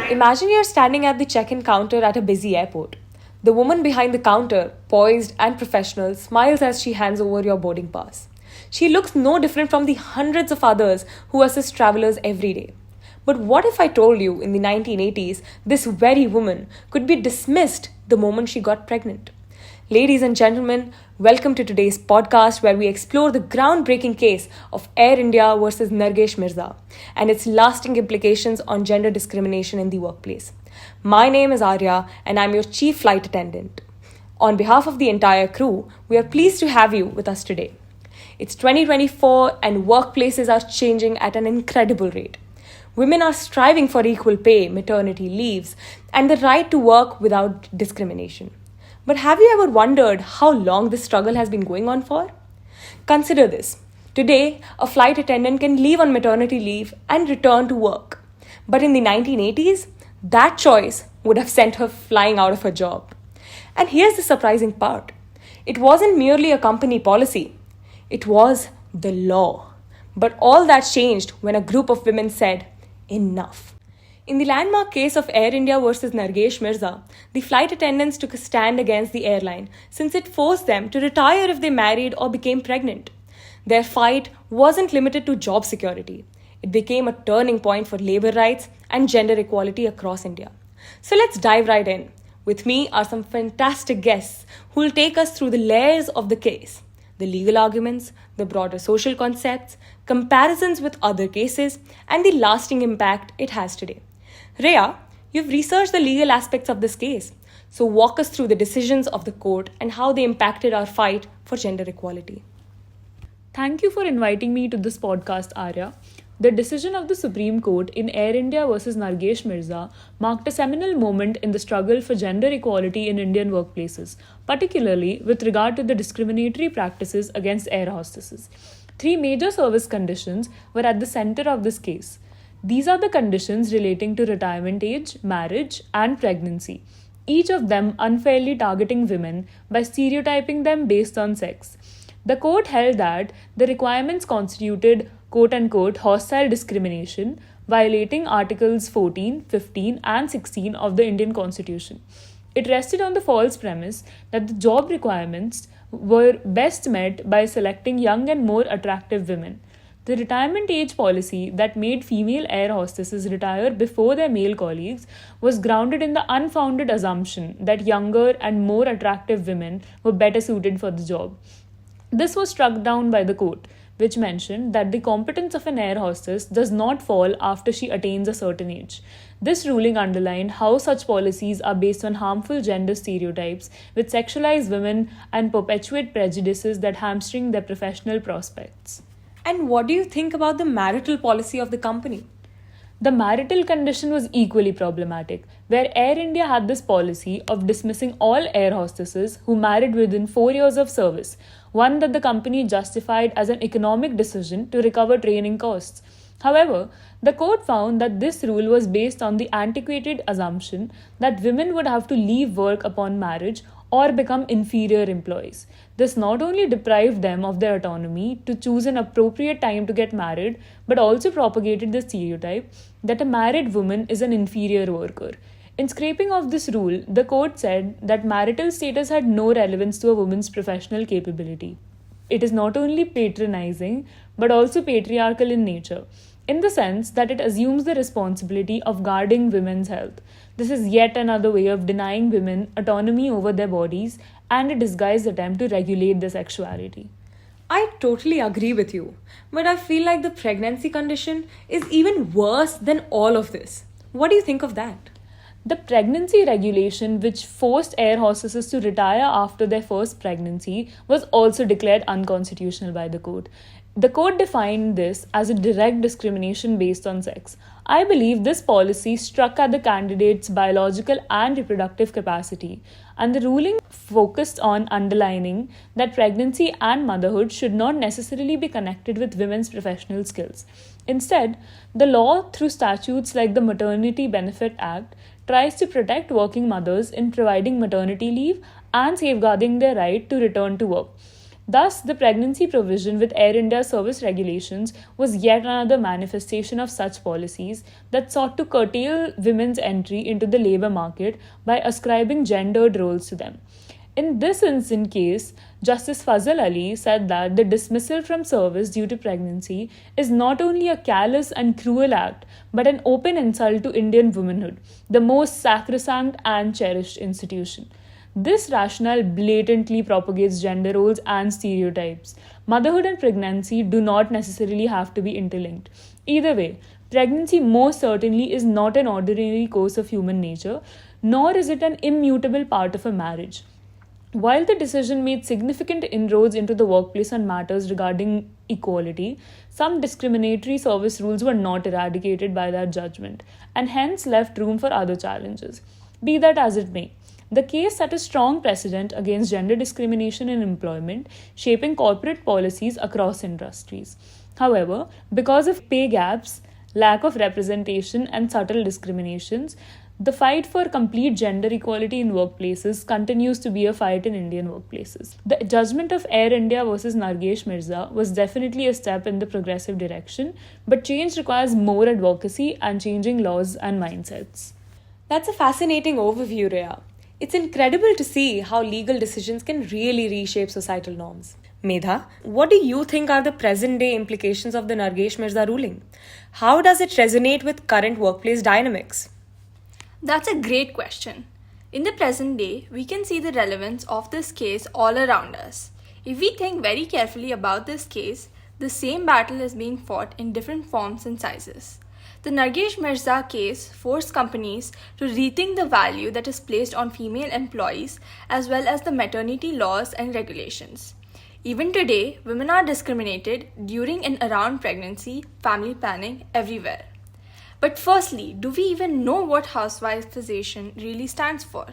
Imagine you're standing at the check in counter at a busy airport. The woman behind the counter, poised and professional, smiles as she hands over your boarding pass. She looks no different from the hundreds of others who assist travelers every day. But what if I told you in the 1980s this very woman could be dismissed the moment she got pregnant? Ladies and gentlemen, welcome to today's podcast where we explore the groundbreaking case of Air India versus Nargesh Meerza and its lasting implications on gender discrimination in the workplace. My name is Arya and I'm your chief flight attendant. On behalf of the entire crew, we are pleased to have you with us today. It's 2024 and workplaces are changing at an incredible rate. Women are striving for equal pay, maternity leaves, and the right to work without discrimination. But have you ever wondered how long this struggle has been going on for? Consider this. Today, a flight attendant can leave on maternity leave and return to work. But in the 1980s, that choice would have sent her flying out of her job. And here's the surprising part. It wasn't merely a company policy. It was the law. But all that changed when a group of women said, enough. In the landmark case of Air India versus Nargesh Meerza, the flight attendants took a stand against the airline since it forced them to retire if they married or became pregnant. Their fight wasn't limited to job security. It became a turning point for labor rights and gender equality across India. So let's dive right in. With me are some fantastic guests who will take us through the layers of the case, the legal arguments, the broader social concepts, comparisons with other cases, and the lasting impact it has today. Rhea, you've researched the legal aspects of this case. So walk us through the decisions of the court and how they impacted our fight for gender equality. Thank you for inviting me to this podcast, Arya. The decision of the Supreme Court in Air India versus Nargesh Meerza marked a seminal moment in the struggle for gender equality in Indian workplaces, particularly with regard to the discriminatory practices against air hostesses. Three major service conditions were at the center of this case. These are the conditions relating to retirement age, marriage, and pregnancy, each of them unfairly targeting women by stereotyping them based on sex. The court held that the requirements constituted quote-unquote hostile discrimination, violating Articles 14, 15, and 16 of the Indian Constitution. It rested on the false premise that the job requirements were best met by selecting young and more attractive women. The retirement age policy that made female air hostesses retire before their male colleagues was grounded in the unfounded assumption that younger and more attractive women were better suited for the job. This was struck down by the court, which mentioned that the competence of an air hostess does not fall after she attains a certain age. This ruling underlined how such policies are based on harmful gender stereotypes which sexualize women and perpetuate prejudices that hamstring their professional prospects. And what do you think about the marital policy of the company? The marital condition was equally problematic, where Air India had this policy of dismissing all air hostesses who married within 4 years of service, one that the company justified as an economic decision to recover training costs. However, the court found that this rule was based on the antiquated assumption that women would have to leave work upon marriage or become inferior employees. This not only deprived them of their autonomy to choose an appropriate time to get married, but also propagated the stereotype that a married woman is an inferior worker. In scraping off this rule, the court said that marital status had no relevance to a woman's professional capability. It is not only patronizing, but also patriarchal in nature, in the sense that it assumes the responsibility of guarding women's health. This is yet another way of denying women autonomy over their bodies and a disguised attempt to regulate their sexuality. I totally agree with you, but I feel like the pregnancy condition is even worse than all of this. What do you think of that? The pregnancy regulation, which forced air hostesses to retire after their first pregnancy, was also declared unconstitutional by the court. The court defined this as a direct discrimination based on sex. I believe this policy struck at the candidate's biological and reproductive capacity, and the ruling focused on underlining that pregnancy and motherhood should not necessarily be connected with women's professional skills. Instead, the law, through statutes like the Maternity Benefit Act, tries to protect working mothers in providing maternity leave and safeguarding their right to return to work. Thus, the pregnancy provision with Air India service regulations was yet another manifestation of such policies that sought to curtail women's entry into the labour market by ascribing gendered roles to them. In this instant case, Justice Fazal Ali said that the dismissal from service due to pregnancy is not only a callous and cruel act, but an open insult to Indian womanhood, the most sacrosanct and cherished institution. This rationale blatantly propagates gender roles and stereotypes. Motherhood and pregnancy do not necessarily have to be interlinked. Either way, pregnancy most certainly is not an ordinary course of human nature, nor is it an immutable part of a marriage. While the decision made significant inroads into the workplace on matters regarding equality, some discriminatory service rules were not eradicated by that judgment, and hence left room for other challenges. Be that as it may, the case set a strong precedent against gender discrimination in employment, shaping corporate policies across industries. However, because of pay gaps, lack of representation, and subtle discriminations, the fight for complete gender equality in workplaces continues to be a fight in Indian workplaces. The judgment of Air India versus Nargesh Meerza was definitely a step in the progressive direction, but change requires more advocacy and changing laws and mindsets. That's a fascinating overview, Rhea. It's incredible to see how legal decisions can really reshape societal norms. Medha, what do you think are the present day implications of the Nargesh Mirza ruling? How does it resonate with current workplace dynamics? That's a great question. In the present day, we can see the relevance of this case all around us. If we think very carefully about this case, the same battle is being fought in different forms and sizes. The Nargesh Mirza case forced companies to rethink the value that is placed on female employees as well as the maternity laws and regulations. Even today, women are discriminated during and around pregnancy, family planning, everywhere. But firstly, do we even know what housewifeization really stands for?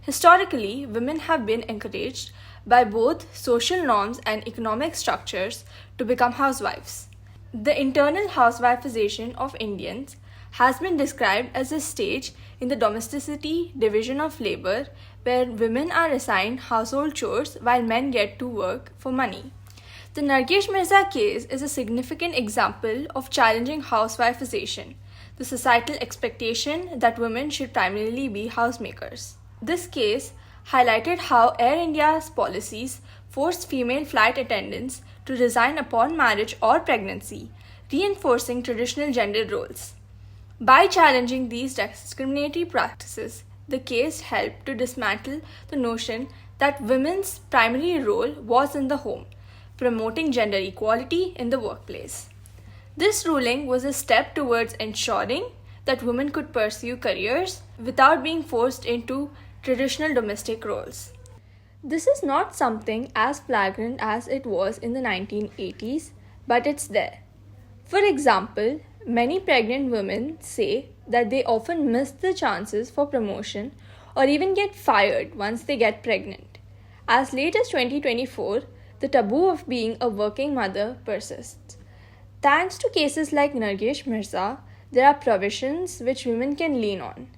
Historically, women have been encouraged by both social norms and economic structures to become housewives. The internal housewifeization of Indians has been described as a stage in the domesticity division of labor where women are assigned household chores while men get to work for money. The Nargesh Mirza case is a significant example of challenging housewifeization, the societal expectation that women should primarily be housemakers. This case highlighted how Air India's policies forced female flight attendants to resign upon marriage or pregnancy, reinforcing traditional gender roles. By challenging these discriminatory practices, the case helped to dismantle the notion that women's primary role was in the home, promoting gender equality in the workplace. This ruling was a step towards ensuring that women could pursue careers without being forced into traditional domestic roles. This is not something as flagrant as it was in the 1980s, but it's there. For example, many pregnant women say that they often miss the chances for promotion or even get fired once they get pregnant. As late as 2024, the taboo of being a working mother persists. Thanks to cases like Nargesh Mirza, there are provisions which women can lean on.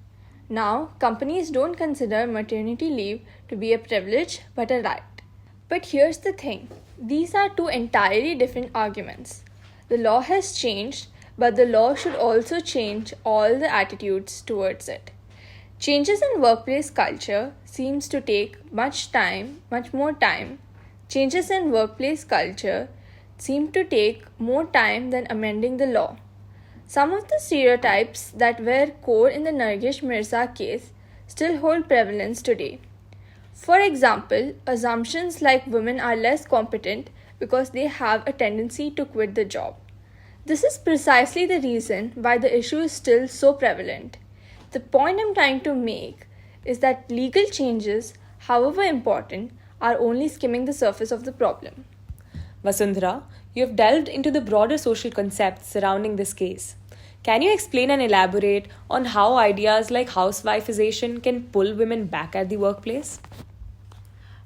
Now, companies don't consider maternity leave to be a privilege but a right. But here's the thing, these are two entirely different arguments. The law has changed, but the law should also change all the attitudes towards it. Changes in workplace culture seems to take much more time. Changes in workplace culture seem to take more time than amending the law. Some of the stereotypes that were core in the Nargesh Mirza case still hold prevalence today. For example, assumptions like women are less competent because they have a tendency to quit the job. This is precisely the reason why the issue is still so prevalent. The point I'm trying to make is that legal changes, however important, are only skimming the surface of the problem. Vasundhara, you have delved into the broader social concepts surrounding this case. Can you explain and elaborate on how ideas like housewifeization can pull women back at the workplace?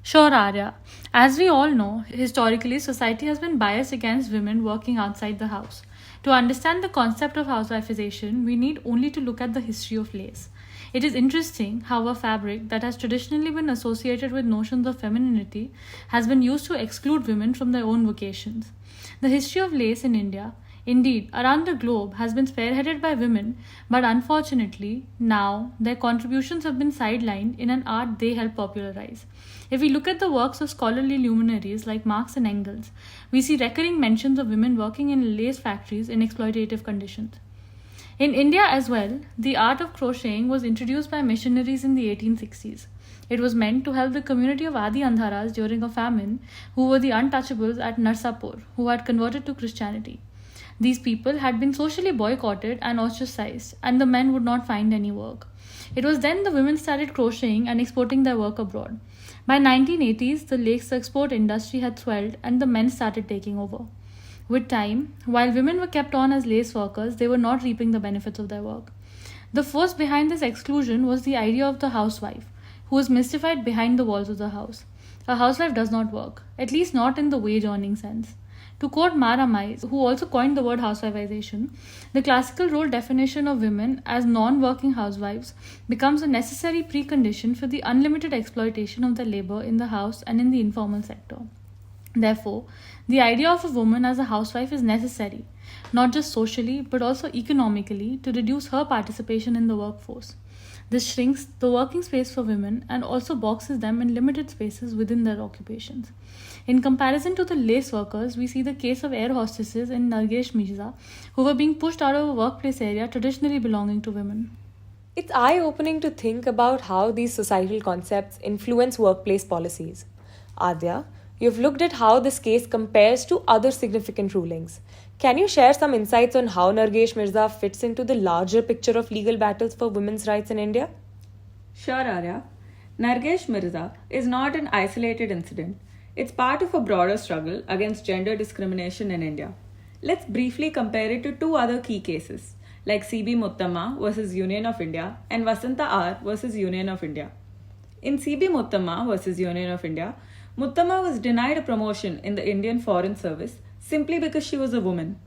Sure, Arya. As we all know, historically, society has been biased against women working outside the house. To understand the concept of housewifeization, we need only to look at the history of lace. It is interesting how a fabric that has traditionally been associated with notions of femininity has been used to exclude women from their own vocations. The history of lace in India, indeed around the globe, has been spearheaded by women, but unfortunately, now their contributions have been sidelined in an art they helped popularize. If we look at the works of scholarly luminaries like Marx and Engels, we see recurring mentions of women working in lace factories in exploitative conditions. In India as well, the art of crocheting was introduced by missionaries in the 1860s. It was meant to help the community of Adi Andharas during a famine, who were the untouchables at Narsapur, who had converted to Christianity. These people had been socially boycotted and ostracized, and the men would not find any work. It was then the women started crocheting and exporting their work abroad. By 1980s, the lace export industry had swelled and the men started taking over. With time, while women were kept on as lace workers, they were not reaping the benefits of their work. The force behind this exclusion was the idea of the housewife, who was mystified behind the walls of the house. A housewife does not work, at least not in the wage-earning sense. To quote Mara Mais, who also coined the word housewifization, the classical role definition of women as non-working housewives becomes a necessary precondition for the unlimited exploitation of their labor in the house and in the informal sector. Therefore, the idea of a woman as a housewife is necessary, not just socially but also economically, to reduce her participation in the workforce. This shrinks the working space for women and also boxes them in limited spaces within their occupations. In comparison to the lace workers, we see the case of air hostesses in Nargesh, Meerza, who were being pushed out of a workplace area traditionally belonging to women. It's eye-opening to think about how these societal concepts influence workplace policies. Adya, you've looked at how this case compares to other significant rulings. Can you share some insights on how Nargesh Meerza fits into the larger picture of legal battles for women's rights in India? Sure, Arya. Nargesh Meerza is not an isolated incident. It's part of a broader struggle against gender discrimination in India. Let's briefly compare it to two other key cases, like C.B. Muttamma versus Union of India and Vasanta R versus Union of India. In C.B. Muttamma versus Union of India, Muttamma was denied a promotion in the Indian Foreign Service simply because she was a woman.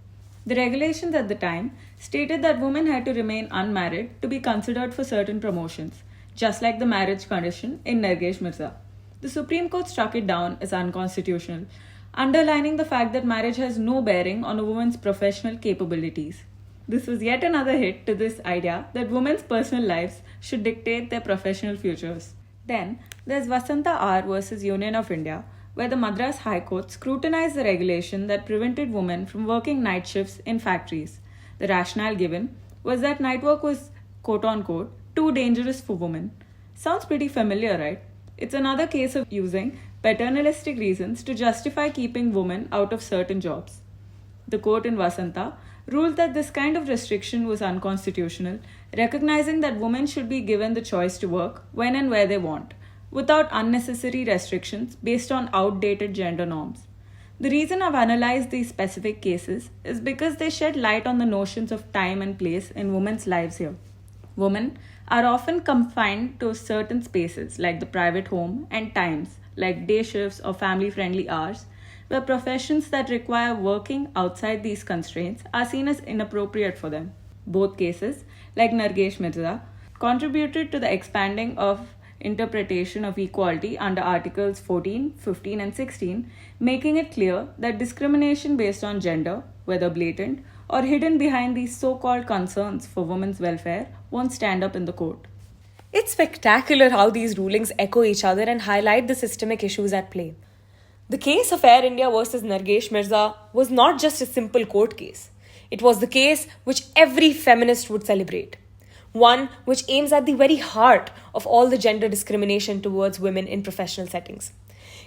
The regulations at the time stated that women had to remain unmarried to be considered for certain promotions, just like the marriage condition in Nargesh Meerza. The Supreme Court struck it down as unconstitutional, underlining the fact that marriage has no bearing on a woman's professional capabilities. This was yet another hit to this idea that women's personal lives should dictate their professional futures. Then, there's Vasanta R versus Union of India, where the Madras High Court scrutinized the regulation that prevented women from working night shifts in factories. The rationale given was that night work was, quote-unquote, too dangerous for women. Sounds pretty familiar, right? It's another case of using paternalistic reasons to justify keeping women out of certain jobs. The court in Vasanta ruled that this kind of restriction was unconstitutional, recognizing that women should be given the choice to work when and where they want, without unnecessary restrictions based on outdated gender norms. The reason I've analyzed these specific cases is because they shed light on the notions of time and place in women's lives here. Women are often confined to certain spaces like the private home and times like day shifts or family-friendly hours, where professions that require working outside these constraints are seen as inappropriate for them. Both cases, like Nargesh Meerza, contributed to the expanding of interpretation of equality under Articles 14, 15 and 16, making it clear that discrimination based on gender, whether blatant or hidden behind these so-called concerns for women's welfare, won't stand up in the court. It's spectacular how these rulings echo each other and highlight the systemic issues at play. The case of Air India versus Nargesh Meerza was not just a simple court case. It was the case which every feminist would celebrate. One which aims at the very heart of all the gender discrimination towards women in professional settings.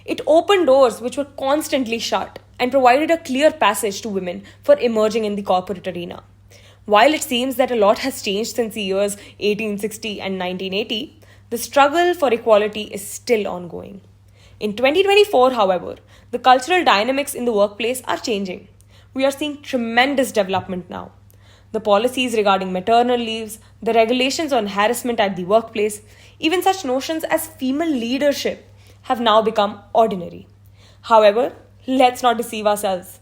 It opened doors which were constantly shut and provided a clear passage to women for emerging in the corporate arena. While it seems that a lot has changed since the years 1860 and 1980, the struggle for equality is still ongoing. In 2024, however, the cultural dynamics in the workplace are changing. We are seeing tremendous development now. The policies regarding maternal leaves, the regulations on harassment at the workplace, even such notions as female leadership have now become ordinary. However, let's not deceive ourselves.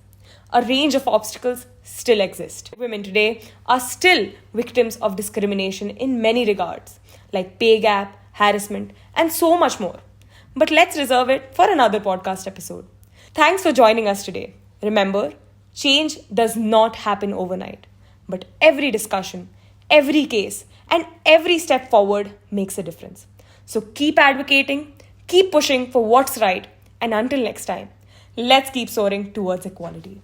A range of obstacles still exist. Women today are still victims of discrimination in many regards, like pay gap, harassment, and so much more. But let's reserve it for another podcast episode. Thanks for joining us today. Remember, change does not happen overnight, but every discussion, every case, and every step forward makes a difference. So keep advocating, keep pushing for what's right, and until next time, let's keep soaring towards equality.